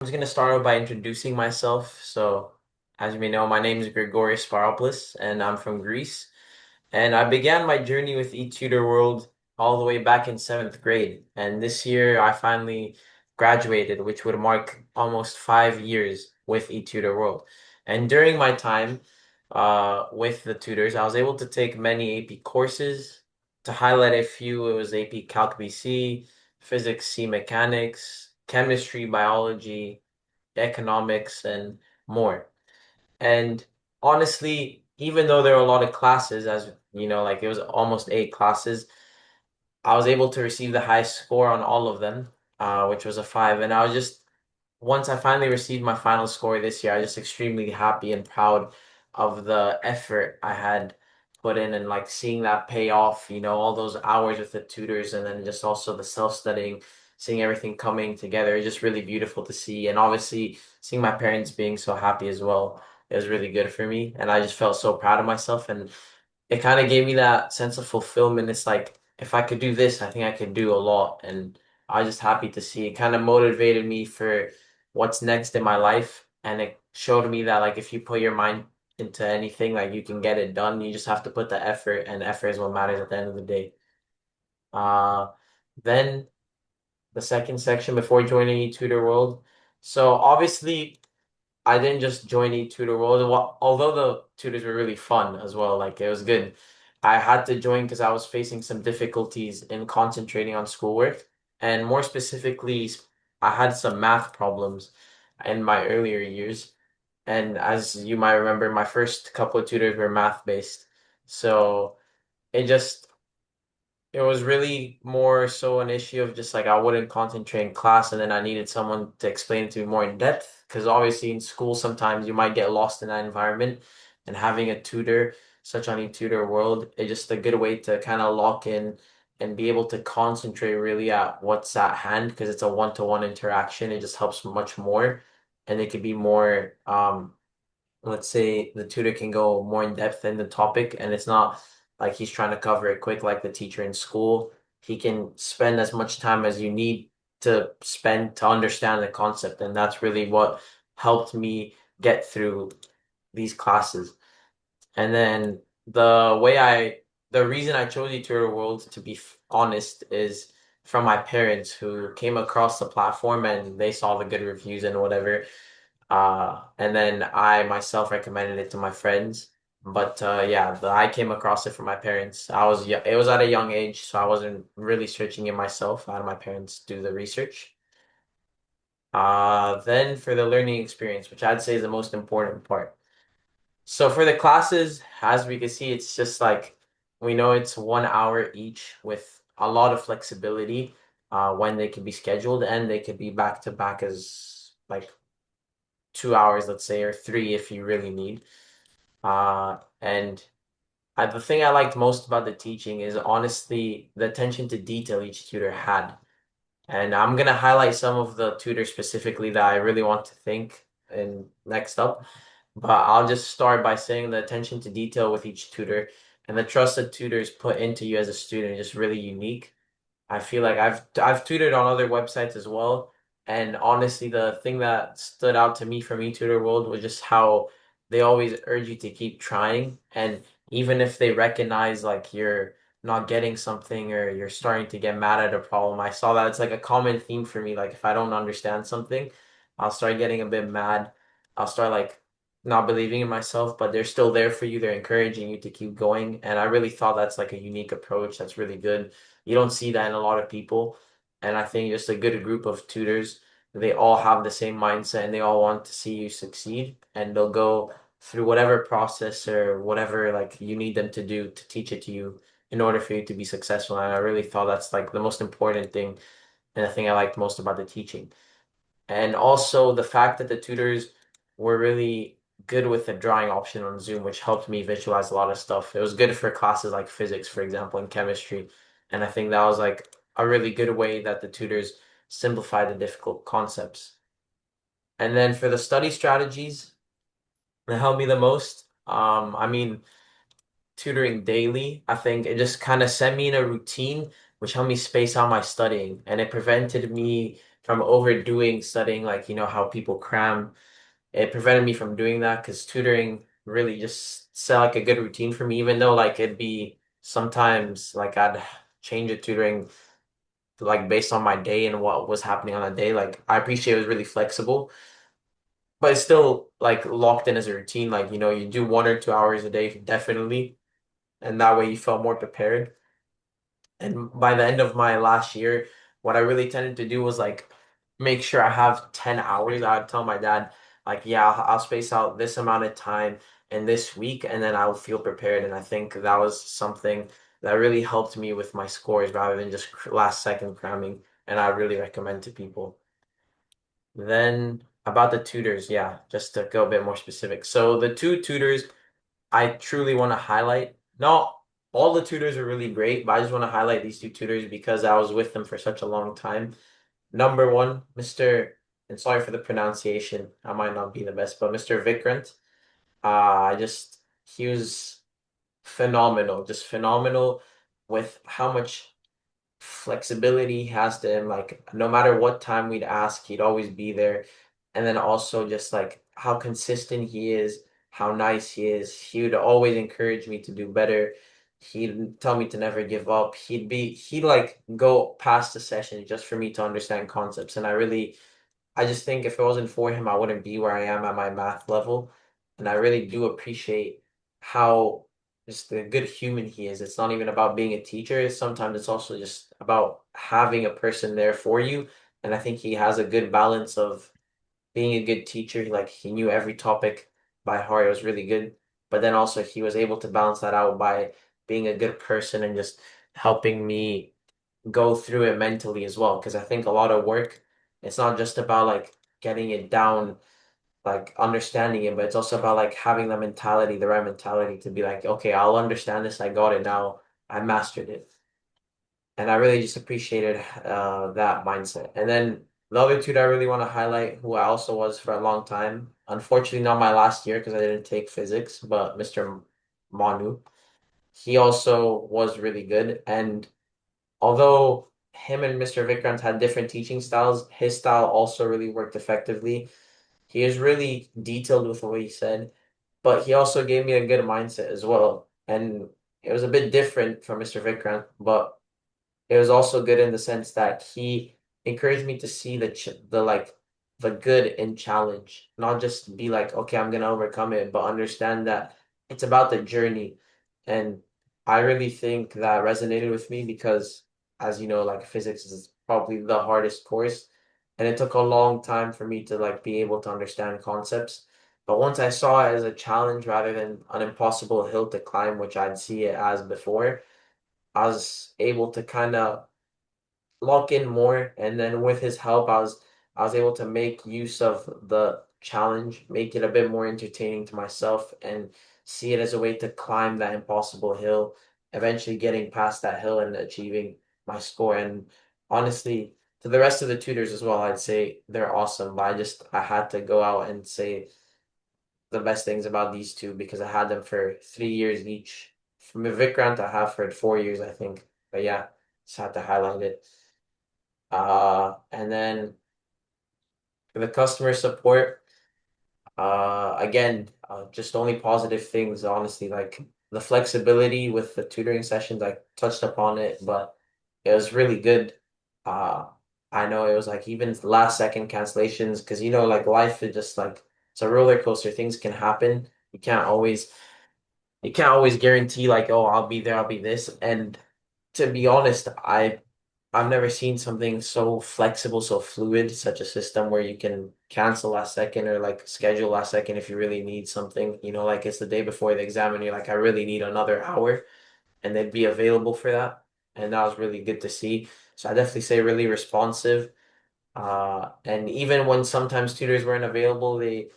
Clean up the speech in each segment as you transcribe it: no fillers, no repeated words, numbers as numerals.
I'm just gonna start out by introducing myself. So, as you may know, my name is Grigorios Sparopoulos, and I'm from Greece. And I began my journey with eTutorWorld all the way back in seventh grade. And this year, I finally graduated, which would mark almost 5 years with eTutorWorld. And during my time with the tutors, I was able to take many AP courses. To highlight a few, it was AP Calc BC, Physics C Mechanics, Chemistry, Biology, economics, and more. And honestly, even though there were a lot of classes, as you know, like it was almost 8 classes, I was able to receive the highest score on all of them, which was a 5. And I was just, once I finally received my final score this year, I was just extremely happy and proud of the effort I had put in and like seeing that pay off, all those hours with the tutors and then just also the self-studying, seeing everything coming together. It's just really beautiful to see. And obviously seeing my parents being so happy as well. It was really good for me. And I just felt so proud of myself. And it kind of gave me that sense of fulfillment. It's like if I could do this, I think I could do a lot. And I was just happy to see it kind of motivated me for what's next in my life. And it showed me that like if you put your mind into anything, like you can get it done. You just have to put the effort, and effort is what matters at the end of the day. Uh, then the second section before joining eTutor World. So obviously I didn't just join eTutor World. Although the tutors were really fun as well, like it was good. I had to join because I was facing some difficulties in concentrating on schoolwork. And more specifically, I had some math problems in my earlier years. And as you might remember, my first couple of tutors were math based. So it just it was really more so an issue of just like I wouldn't concentrate in class and then I needed someone to explain it to me more in depth. Because obviously in school sometimes you might get lost in that environment and having a tutor, such on a tutor world, it's just a good way to kind of lock in and be able to concentrate really at what's at hand because it's a one-to-one interaction. It just helps much more and it could be more let's say the tutor can go more in depth in the topic and it's not like he's trying to cover it quick like the teacher in school. He can spend as much time as you need to spend to understand the concept. And that's really what helped me get through these classes. And then the reason I chose eTutor World, to be honest, is from my parents who came across the platform and they saw the good reviews and whatever. And then I myself recommended it to my friends. But yeah, I came across it from my parents. It was at a young age, so I wasn't really searching it myself. I had my parents do the research. Then for the learning experience, which I'd say is the most important part. So for the classes, as we can see, it's just like we know it's 1 hour each with a lot of flexibility when they can be scheduled and they could be back to back as like 2 hours, let's say, or three if you really need. And the thing I liked most about the teaching is honestly the attention to detail each tutor had. And I'm gonna highlight some of the tutors specifically that I really want to think in next up. But I'll just start by saying the attention to detail with each tutor and the trust that tutors put into you as a student is just really unique. I feel like I've tutored on other websites as well, and honestly, the thing that stood out to me from eTutor World was just how they always urge you to keep trying, and even if they recognize like you're not getting something or you're starting to get mad at a problem, I saw that it's like a common theme for me. Like if I don't understand something, I'll start getting a bit mad. I'll start like not believing in myself, but they're still there for you. They're encouraging you to keep going, and I really thought that's like a unique approach. That's really good. You don't see that in a lot of people. And I think just a good group of tutors, they all have the same mindset and they all want to see you succeed. And they'll go through whatever process or whatever like you need them to do to teach it to you in order for you to be successful. And I really thought that's like the most important thing and the thing I liked most about the teaching. And also the fact that the tutors were really good with the drawing option on Zoom, which helped me visualize a lot of stuff. It was good for classes like physics, for example, and chemistry. And I think that was like a really good way that the tutors simplified the difficult concepts. And then for the study strategies that helped me the most, I mean, tutoring daily, I think it just kind of set me in a routine, which helped me space out my studying. And it prevented me from overdoing studying, like how people cram. It prevented me from doing that because tutoring really just set like a good routine for me, even though like it'd be sometimes like I'd change the tutoring like based on my day and what was happening on that day. Like I appreciate it was really flexible, but it's still like locked in as a routine. Like, you do 1 or 2 hours a day definitely, and that way you felt more prepared. And by the end of my last year, what I really tended to do was like make sure I have 10 hours. I would tell my dad, like, yeah, I'll space out this amount of time in this week and then I'll feel prepared. And I think that was something that really helped me with my scores rather than just last second cramming. And I really recommend to people. Then about the tutors, yeah, just to go a bit more specific. So the two tutors I truly want to highlight. Not all the tutors are really great, but I just want to highlight these two tutors because I was with them for such a long time. Number one, and sorry for the pronunciation, I might not be the best, but Mr. Vikrant. He was phenomenal, just phenomenal with how much flexibility he has to him. Like no matter what time we'd ask, he'd always be there. And then also just like how consistent he is, how nice he is. He would always encourage me to do better. He'd tell me to never give up. He'd like go past the session just for me to understand concepts. And I just think if it wasn't for him, I wouldn't be where I am at my math level. And I really do appreciate how just the good human he is. It's not even about being a teacher. Sometimes it's also just about having a person there for you. And I think he has a good balance of being a good teacher. Like he knew every topic by heart. It was really good. But then also he was able to balance that out by being a good person and just helping me go through it mentally as well. Because I think a lot of work, it's not just about like getting it down, like understanding it, but it's also about like having the right mentality to be like, okay, I'll understand this. I got it now. I mastered it. And I really just appreciated that mindset. And then the other two that I really want to highlight, who I also was for a long time, unfortunately not my last year because I didn't take physics, but Mr. Manu, he also was really good. And although him and Mr. Vikrant had different teaching styles, his style also really worked effectively. He is really detailed with what he said, but he also gave me a good mindset as well. And it was a bit different from Mr. Vikrant, but it was also good in the sense that he encouraged me to see the good in challenge, not just be like, okay, I'm gonna overcome it, but understand that it's about the journey. And I really think that resonated with me because, as you know, like physics is probably the hardest course, and it took a long time for me to like be able to understand concepts. But once I saw it as a challenge rather than an impossible hill to climb, which I'd see it as before, I was able to kind of lock in more. And then with his help, I was able to make use of the challenge, make it a bit more entertaining to myself, and see it as a way to climb that impossible hill, eventually getting past that hill and achieving my score. And honestly, to the rest of the tutors as well, I'd say they're awesome. But I had to go out and say the best things about these two because I had them for 3 years each. From Vikrant, I have for 4 years, I think. But yeah, just had to highlight it. And then for the customer support, again, just only positive things, honestly. Like the flexibility with the tutoring sessions, I touched upon it, but it was really good. Uh, I know it was like even last second cancellations because like life is just like it's a roller coaster. Things can happen. You can't always guarantee like, oh, I'll be there, I'll be this. And to be honest, I've never seen something so flexible, so fluid, such a system where you can cancel last second or like schedule last second if you really need something. Like it's the day before the exam and you're like, I really need another hour, and they'd be available for that. And that was really good to see. So I definitely say really responsive. And even when sometimes tutors weren't available, they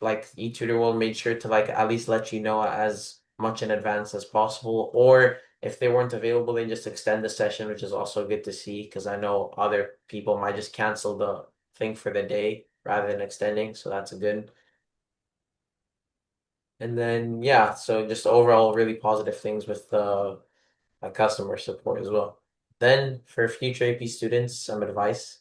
like eTutorWorld made sure to like at least let you know as much in advance as possible. Or if they weren't available, they just extend the session, which is also good to see because I know other people might just cancel the thing for the day rather than extending. So that's a good. And then yeah, so just overall really positive things with the customer support as well. Then for future AP students, some advice.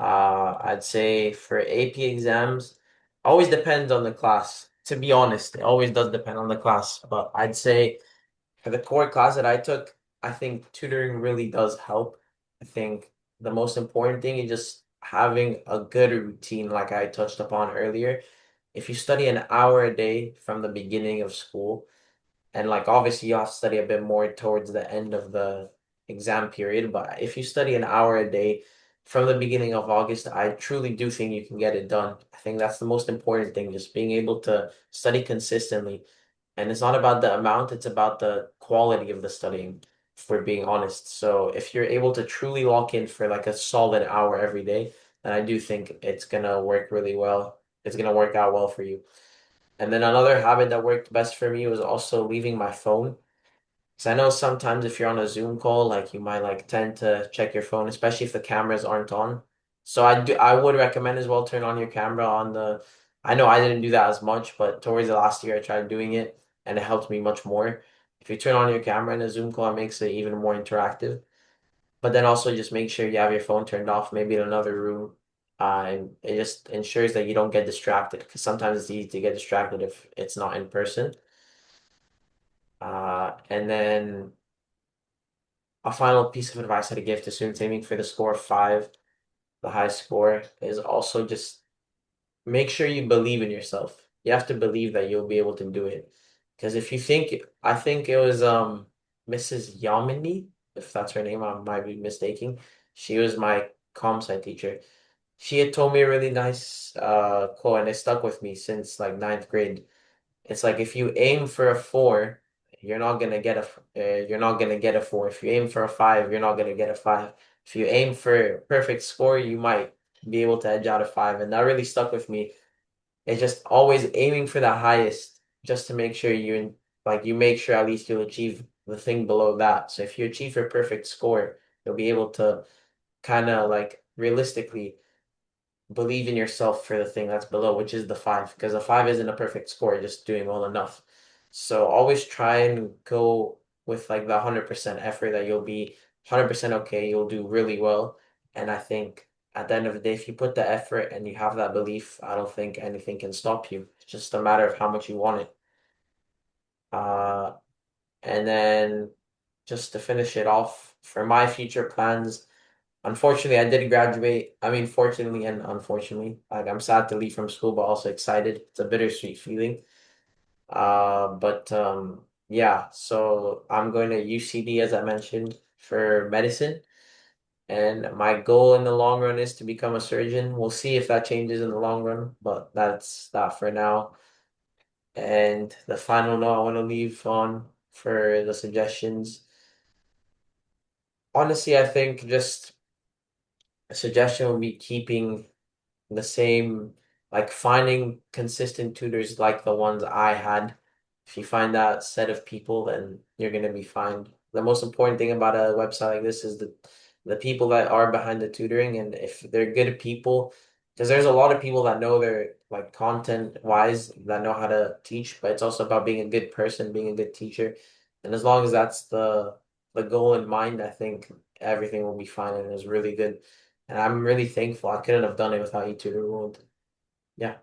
I'd say for AP exams, always depends on the class. To be honest, it always does depend on the class. But I'd say for the core class that I took, I think tutoring really does help. I think the most important thing is just having a good routine, like I touched upon earlier. If you study an hour a day from the beginning of school, and like obviously you have to study a bit more towards the end of the exam period, but if you study an hour a day from the beginning of August, I truly do think you can get it done. I think that's the most important thing, just being able to study consistently. And it's not about the amount, it's about the quality of the studying, if we're being honest. So if you're able to truly lock in for like a solid hour every day, then I do think it's gonna work really well. It's gonna work out well for you. And then another habit that worked best for me was also leaving my phone. Because I know sometimes if you're on a Zoom call, like you might like tend to check your phone, especially if the cameras aren't on. So I would recommend as well turn on your camera on the I know I didn't do that as much, but towards the last year I tried doing it and it helped me much more. If you turn on your camera in a Zoom call, it makes it even more interactive. But then also just make sure you have your phone turned off, maybe in another room. And it just ensures that you don't get distracted because sometimes it's easy to get distracted if it's not in person. And then a final piece of advice I'd give to students aiming for the score of five, the high score, is also just make sure you believe in yourself. You have to believe that you'll be able to do it. Because if you think, I think it was Mrs. Yamini, if that's her name, I might be mistaking. She was my comp sci teacher. She had told me a really nice quote, and it stuck with me since like ninth grade. It's like if you aim for a four, you're not gonna get a four. If you aim for a five, you're not gonna get a five. If you aim for a perfect score, you might be able to edge out a five, and that really stuck with me. It's just always aiming for the highest, just to make sure you make sure at least you'll achieve the thing below that. So if you achieve your perfect score, you'll be able to kind of like realistically believe in yourself for the thing that's below, which is the five, because a five isn't a perfect score, just doing well enough. So always try and go with like the 100% effort that you'll be 100% okay, you'll do really well. And I think at the end of the day, if you put the effort and you have that belief, I don't think anything can stop you. It's just a matter of how much you want it. Uh, and then just to finish it off, for my future plans, unfortunately, I did graduate. I mean, fortunately and unfortunately, like I'm sad to leave from school, but also excited. It's a bittersweet feeling. But yeah, so I'm going to UCD as I mentioned for medicine, and my goal in the long run is to become a surgeon. We'll see if that changes in the long run, but that's that for now. And the final note I want to leave on for the suggestions. Honestly, I think just a suggestion would be keeping the same, like finding consistent tutors like the ones I had. If you find that set of people, then you're gonna be fine. The most important thing about a website like this is the people that are behind the tutoring, and if they're good people, because there's a lot of people that know their like content wise that know how to teach, but it's also about being a good person, being a good teacher. And as long as that's the goal in mind, I think everything will be fine and it's really good. And I'm really thankful. I couldn't have done it without eTutorWorld. Yeah.